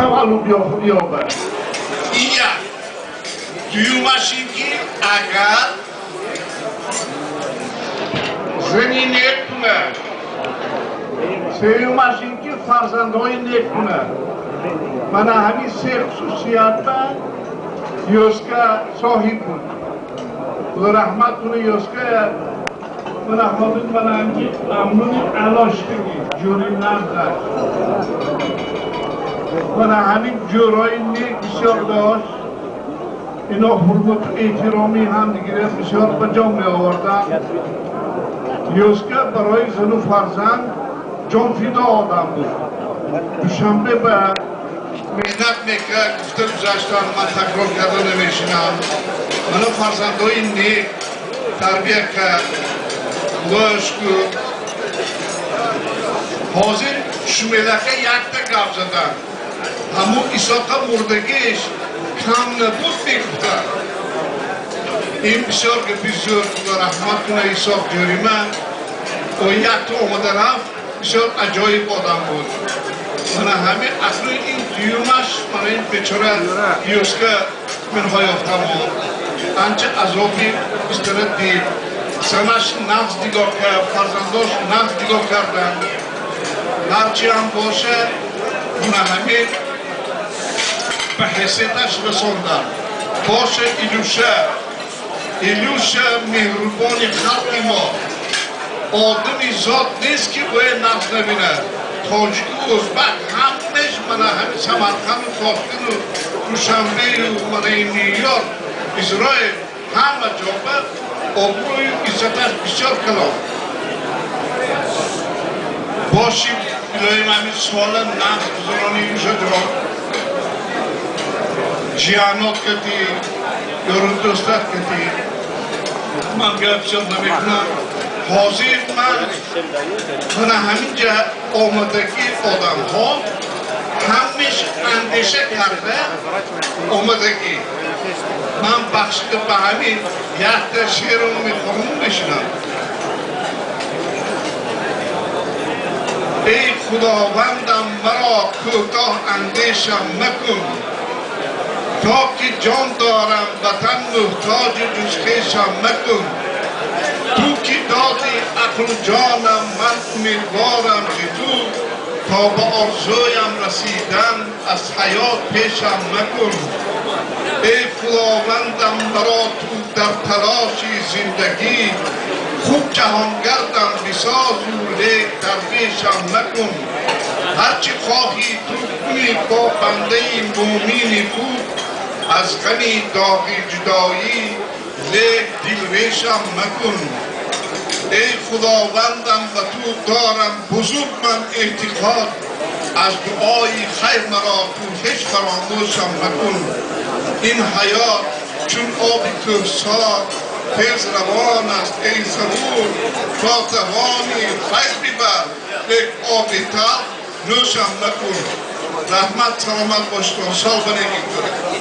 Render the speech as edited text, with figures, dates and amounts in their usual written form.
تولد یابد. این یک دویمش این که اگر زنی نیک کند، سومش این که فرزندهای نیک کند. من همین سه خصوصیت من یوسکه صاحب بود. خدا رحمت کنه یوسکه. من احمدین من همین امنون علاشتگی جوری نمدر. من همین جورای نیک بسیار داشت. اینا حرمت و احترامی هم دیگه بسیار به جا می آوردن. یوسکه برای زن و فرزند جان فدا آدم بود. دوشنبه به مهنت میکرد گفته گذاشتن من تکرار کرده نمیشینم منو فرزندهای نیک تربیه کرد خدایش که حاضر شمیلکه یک تا گفت زدن همون ایساقه مردگیش کم نبود میگفتن این بسیار که بسیار خدا رحمت کنه ایساق جریمه و یک تا آمده رفت بسیار عجایب آدم بود من همه اصلا این دیومش من این بیچاره یوسکه منهای افتم انچه عذابی بسترد دید سنش نفس دیگاه کرد فرزنداش نفس دیگاه کردن هرچی هم باشه من همه به حیثیتش رساندن باشه ایلوشه مهربانی خلق ما آدمی ذات نیست که باید نفس نبینه تاجیک و ازبک همش من همه سمرقند و تاشکند و دوشنبه و من این نیویورک اسرائیل همه جا به آبروی عزتش بسیار کلام باشیم بیلایم همین سوال نفس بزرانی میشه دران جیانات کتی یارون دوستت کتی من گفت بسیار نمیکنم حاضر من همینجا آمدگی آدم ها همیش اندیشه کرده آمدگی من بخشیده به همین یک تا شعر رو میخوام بشنم ای خداوندم مرا کوتاه اندیشم مکن تا که جان دارم وطن محتاج جز خویشم مکن تو که دادی عقل جانم من امیدوارم که تو تا به آرزویم رسیدن از حیات پیشم مکن ای خداوندم مرا تو در تلاشی زندگی خوب جهانگردم بساز و لیک درویشم مکن هرچی خواهی تو کنی با بنده مومین خوب از غمی داغی جدایی لیک دلریشم مکن ای خداوندم و تو دارم بزرگ من اعتقاد از دعای خیر مرا تو هیچ فراموشم مکن این حیات چون آب کوهسار تیز روان است ای صبور تا توانی خیر ببر یک آب تلخ نوشم مکن رحمت سلامت باشتون سال بنگی کنید